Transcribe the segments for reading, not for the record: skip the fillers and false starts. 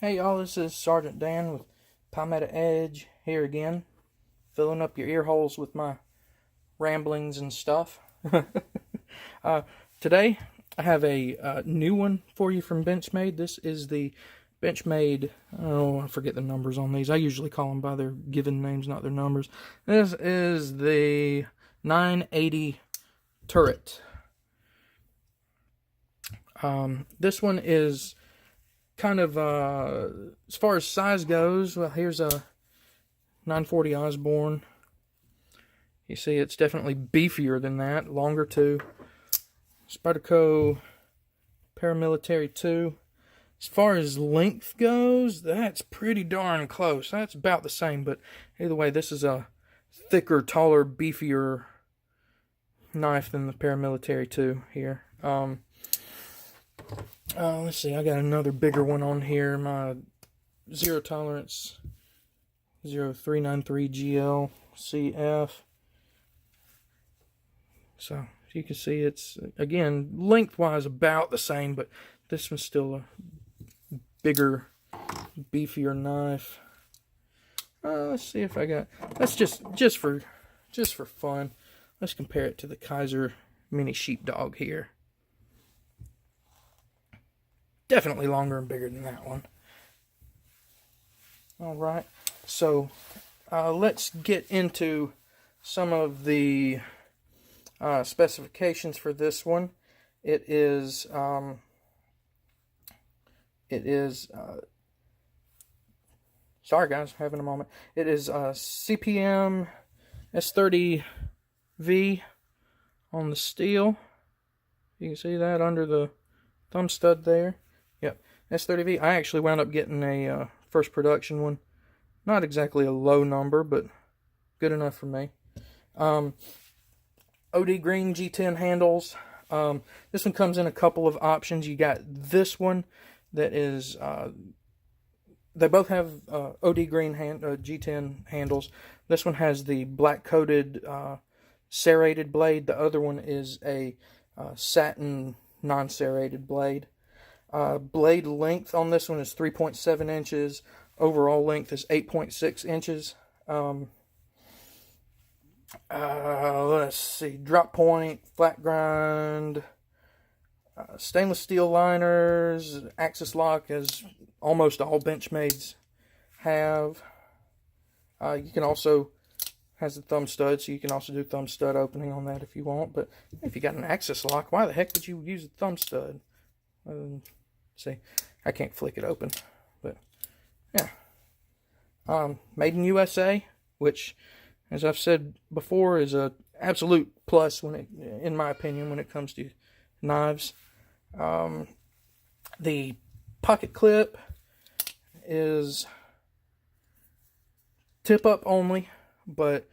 Hey y'all, this is Sergeant Dan with Palmetto Edge here again, filling up your ear holes with my ramblings and stuff. uh, Today, I have a new one for you from Benchmade. This is the Benchmade, I forget the numbers on these. I usually call them by their given names, not their numbers. This is the 980 turret. This one is kind of, as far as size goes, well, here's a 940 Osborne. You see, it's definitely beefier than that, longer too. Spyderco Paramilitary 2. As far as length goes, that's pretty darn close. That's about the same, but either way, this is a thicker, taller, beefier knife than the Paramilitary 2 here. Let's see, I got another bigger one on here, my Zero Tolerance 0393 GL CF. So, you can see it's, again, lengthwise about the same, but this one's still a bigger, beefier knife. Let's see if I got, that's just for fun. Let's compare it to the Kaiser Mini Sheepdog here. Definitely longer and bigger than that one. Alright, so let's get into some of the specifications for this one. It is sorry guys, having a moment. It is CPM S30V on the steel. You can see that under the thumb stud there. Yep, S30V. I actually wound up getting a first production one. Not exactly a low number, but good enough for me. OD green G10 handles. This one comes in a couple of options. You got this one that is, they both have OD green G10 handles. This one has the black coated serrated blade. The other one is a satin non-serrated blade. Blade length on this one is 3.7 inches. Overall length is 8.6 inches. Let's see. Drop point, flat grind, stainless steel liners, axis lock, as almost all Benchmades have. You can also, has a thumb stud, so you can also do thumb stud opening on that if you want. But if you got an axis lock, why the heck would you use a thumb stud? See, I can't flick it open, but yeah. Made in USA, which, as I've said before, is a absolute plus when it, in my opinion, when it comes to knives. The pocket clip is tip up only, but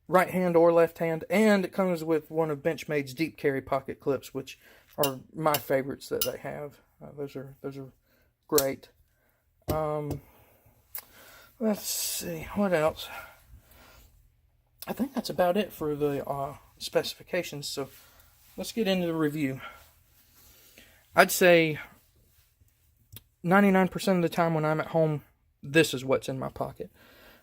right hand or left hand, and it comes with one of Benchmade's deep carry pocket clips, which are my favorites that they have. Those are great. Let's see, what else? I think that's about it for the specifications, so let's get into the review. I'd say 99% of the time when I'm at home, this is what's in my pocket.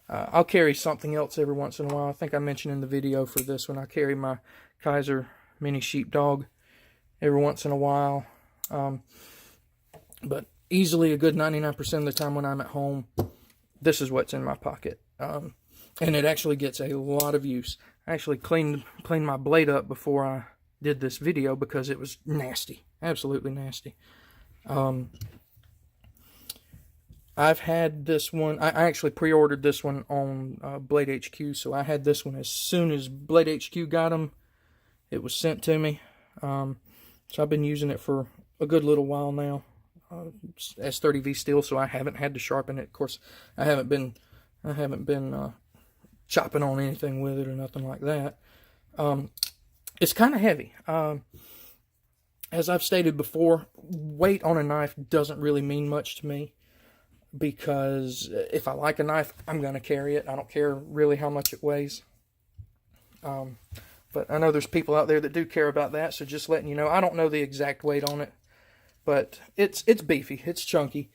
I'll carry something else every once in a while. I think I mentioned in the video for this one, I carry my Kaiser Mini Sheepdog every once in a while. But easily a good 99% of the time when I'm at home, this is what's in my pocket. And it actually gets a lot of use. I actually cleaned my blade up before I did this video because it was nasty. Absolutely nasty. I've had this one, I actually pre-ordered this one on Blade HQ, so I had this one as soon as Blade HQ got them. It was sent to me. So I've been using it for a good little while now. S30V steel, so I haven't had to sharpen it. Of course, I haven't been chopping on anything with it or nothing like that. It's kind of heavy. As I've stated before, weight on a knife doesn't really mean much to me, because if I like a knife, I'm going to carry it. I don't care really how much it weighs. But I know there's people out there that do care about that, so just letting you know, I don't know the exact weight on it, but it's beefy, it's chunky.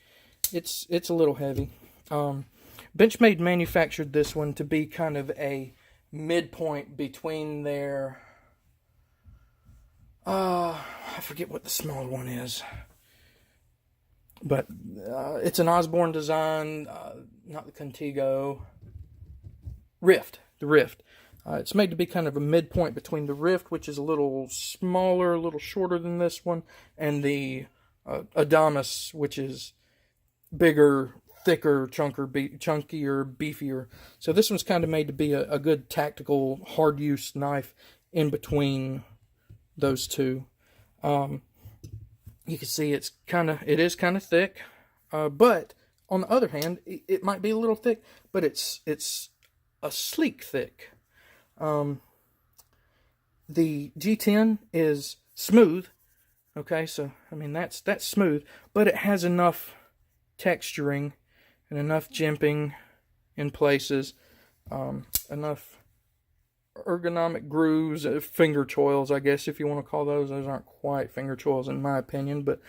it's a little heavy. Benchmade manufactured this one to be kind of a midpoint between their, I forget what the small one is, but it's an Osborne design, not the Contigo. The Rift. It's made to be kind of a midpoint between the Rift, which is a little smaller, a little shorter than this one, and the Adamas, which is bigger, thicker, chunkier, beefier. So this one's kind of made to be a good tactical, hard use knife in between those two. You can see it is kind of thick, but on the other hand, it might be a little thick, but it's a sleek thick. The G10 is smooth. Okay, so I mean that's smooth, but it has enough texturing and enough jimping in places, enough ergonomic grooves, finger choils, I guess, if you want to call those. Those aren't quite finger choils in my opinion, but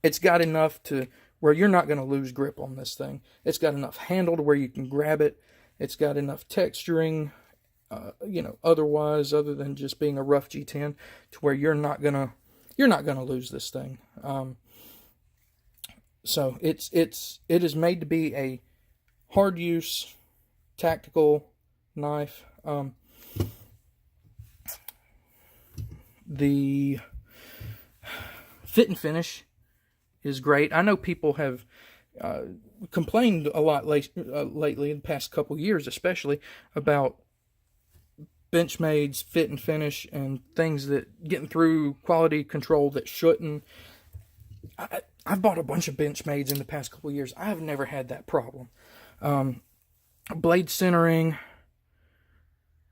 it's got enough to where you're not going to lose grip on this thing. It's got enough handle to where you can grab it. It's got enough texturing, otherwise, other than just being a rough G10, to where you're not gonna lose this thing. So it is made to be a hard use, tactical knife. The fit and finish is great. I know people have complained a lot lately, in the past couple years especially, about Benchmade's fit and finish and things that getting through quality control that shouldn't. I've bought a bunch of Benchmades in the past couple years. I've never had that problem. Blade centering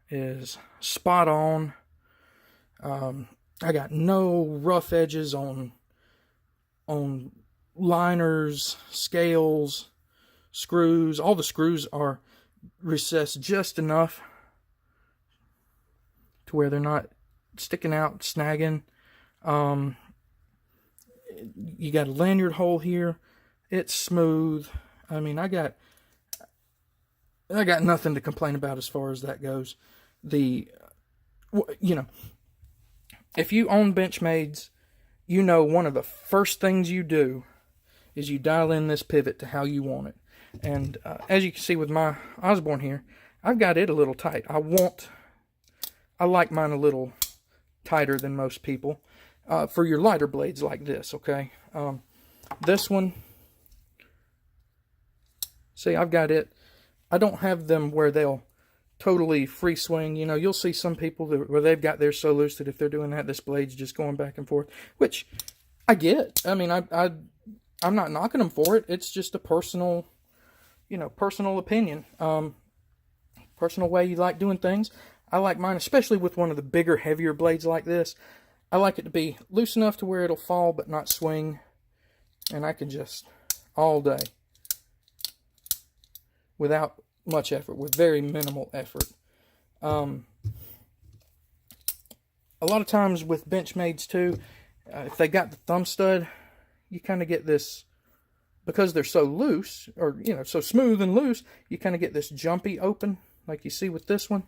is spot on. I got no rough edges on liners, scales, screws. All the screws are recessed just enough to where they're not sticking out, snagging. You got a lanyard hole here. It's smooth. I mean, I got nothing to complain about as far as that goes. If you own Benchmades, one of the first things you do is you dial in this pivot to how you want it. And as you can see with my Osborne here, I've got it a little tight. I like mine a little tighter than most people for your lighter blades like this, okay? This one, see, I've got it. I don't have them where they'll totally free swing. You'll see some people where they've got theirs so loose that if they're doing that, this blade's just going back and forth, which I get. I mean, I'm not knocking them for it. It's just a personal opinion. Personal way you like doing things. I like mine, especially with one of the bigger, heavier blades like this. I like it to be loose enough to where it'll fall but not swing. And I can just, all day, without much effort, with very minimal effort. A lot of times with Benchmades too, if they got the thumb stud, you kind of get this, because they're so loose, or so smooth and loose, you kind of get this jumpy open, like you see with this one.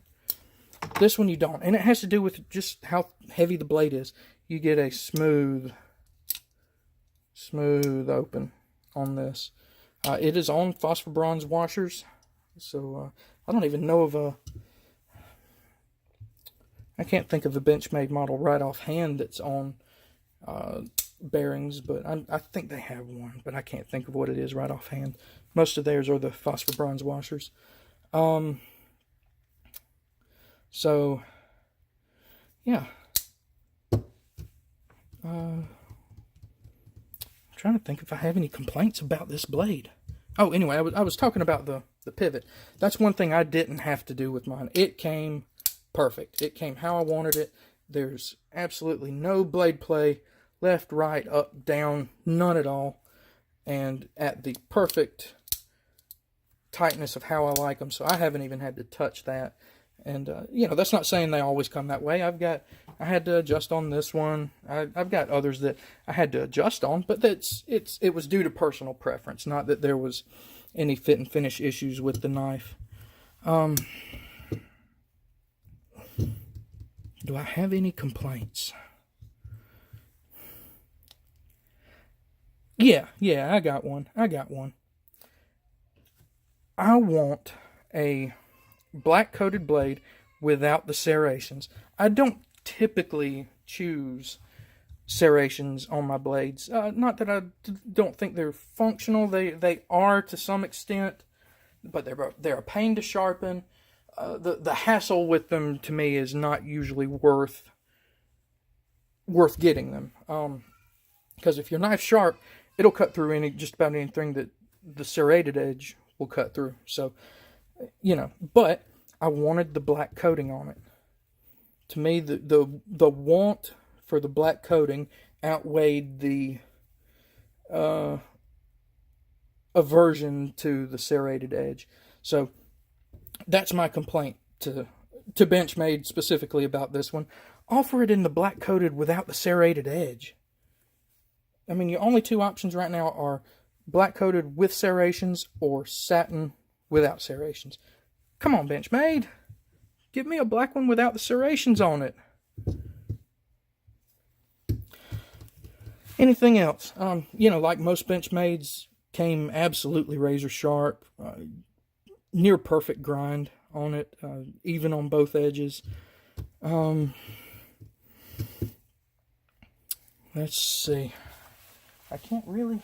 This one you don't, and it has to do with just how heavy the blade is. You get a smooth open on this. It is on phosphor bronze washers, so I don't even know of I can't think of a Benchmade model right offhand that's on bearings, but I think they have one, but I can't think of what it is right offhand. Most of theirs are the phosphor bronze washers. So, yeah. I'm trying to think if I have any complaints about this blade. Oh, anyway, I was talking about the pivot. That's one thing I didn't have to do with mine. It came perfect. It came how I wanted it. There's absolutely no blade play, left, right, up, down, none at all. And at the perfect tightness of how I like them. So I haven't even had to touch that. And, that's not saying they always come that way. I had to adjust on this one. I've got others that I had to adjust on, but it was due to personal preference, not that there was any fit and finish issues with the knife. Do I have any complaints? Yeah, I got one. I want a black coated blade without the serrations. I don't typically choose serrations on my blades. Not that I don't think they're functional. They are to some extent, but they're a pain to sharpen. The hassle with them to me is not usually worth getting them. Because if your knife's sharp, it'll cut through just about anything that the serrated edge will cut through. So, but I wanted the black coating on it. To me, the want for the black coating outweighed the aversion to the serrated edge. So that's my complaint to Benchmade specifically about this one. Offer it in the black coated without the serrated edge. I mean, your only two options right now are black coated with serrations or satin without serrations. Come on, Benchmade. Give me a black one without the serrations on it. Anything else? Like most Benchmades, came absolutely razor sharp. Near perfect grind on it. Even on both edges. Let's see. I can't really...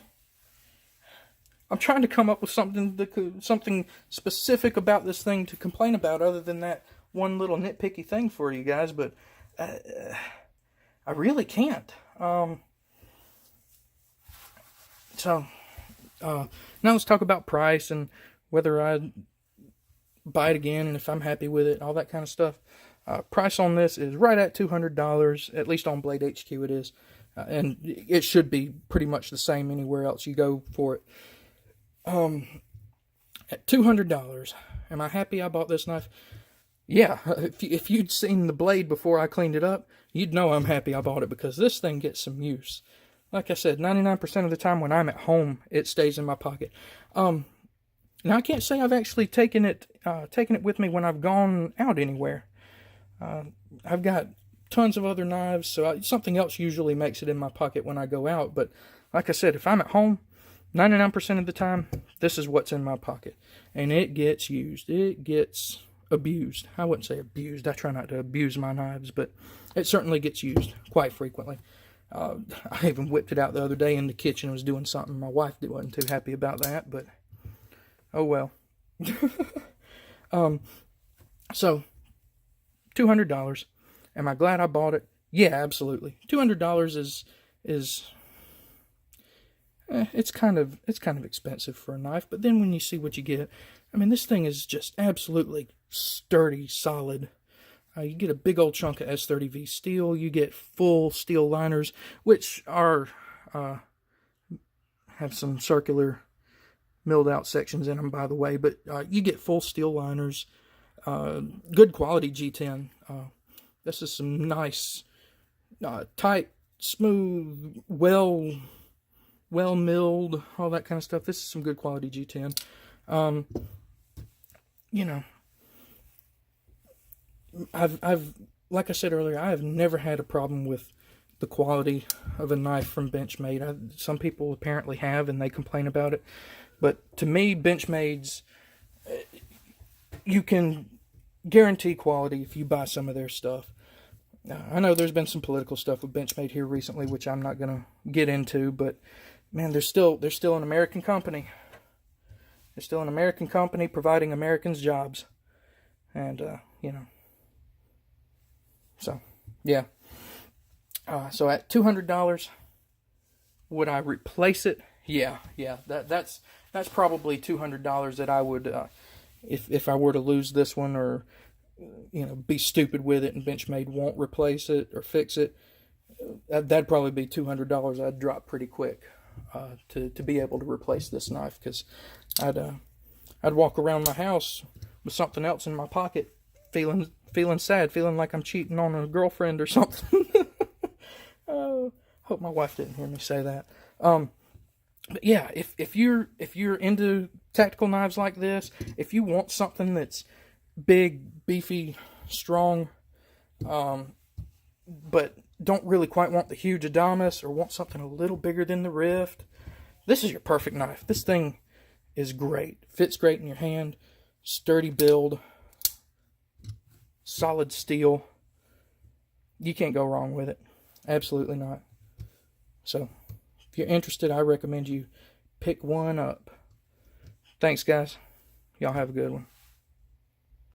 I'm trying to come up with something specific about this thing to complain about other than that one little nitpicky thing for you guys, but I really can't. So now let's talk about price and whether I buy it again and if I'm happy with it, all that kind of stuff. Price on this is right at $200, at least on Blade HQ it is. And it should be pretty much the same anywhere else you go for it. At $200, am I happy I bought this knife? Yeah, if you'd seen the blade before I cleaned it up, you'd know I'm happy I bought it because this thing gets some use. Like I said, 99% of the time when I'm at home, it stays in my pocket. Now I can't say I've actually taken it with me when I've gone out anywhere. I've got tons of other knives, so something else usually makes it in my pocket when I go out. But like I said, if I'm at home, 99% of the time, this is what's in my pocket. And it gets used. It gets abused. I wouldn't say abused. I try not to abuse my knives, but it certainly gets used quite frequently. I even whipped it out the other day in the kitchen and was doing something. My wife wasn't too happy about that, but oh well. So, $200. Am I glad I bought it? Yeah, absolutely. $200 is it's kind of expensive for a knife, but then when you see what you get, I mean, this thing is just absolutely sturdy, solid. You get a big old chunk of S30V steel. You get full steel liners, which are have some circular milled out sections in them, by the way. But you get full steel liners, good quality G10. This is some nice, tight, smooth, well milled, all that kind of stuff. This is some good quality G10. I've like I said earlier, I have never had a problem with the quality of a knife from Benchmade. Some people apparently have, and they complain about it. But to me, Benchmade's, you can guarantee quality if you buy some of their stuff. I know there's been some political stuff with Benchmade here recently, which I'm not going to get into, but man, they're still an American company. They're still an American company providing Americans jobs. And, so, yeah. So at $200, would I replace it? Yeah. That's probably $200 that I would, if I were to lose this one or, be stupid with it and Benchmade won't replace it or fix it, that'd probably be $200 I'd drop pretty quick to be able to replace this knife, because I'd walk around my house with something else in my pocket feeling sad, feeling like I'm cheating on a girlfriend or something. Oh, hope my wife didn't hear me say that. But yeah, if you're into tactical knives like this, if you want something that's big, beefy, strong, but don't really quite want the huge Adamas or want something a little bigger than the Rift, this is your perfect knife. This thing is great. Fits great in your hand. Sturdy build. Solid steel. You can't go wrong with it. Absolutely not. So, if you're interested, I recommend you pick one up. Thanks, guys. Y'all have a good one.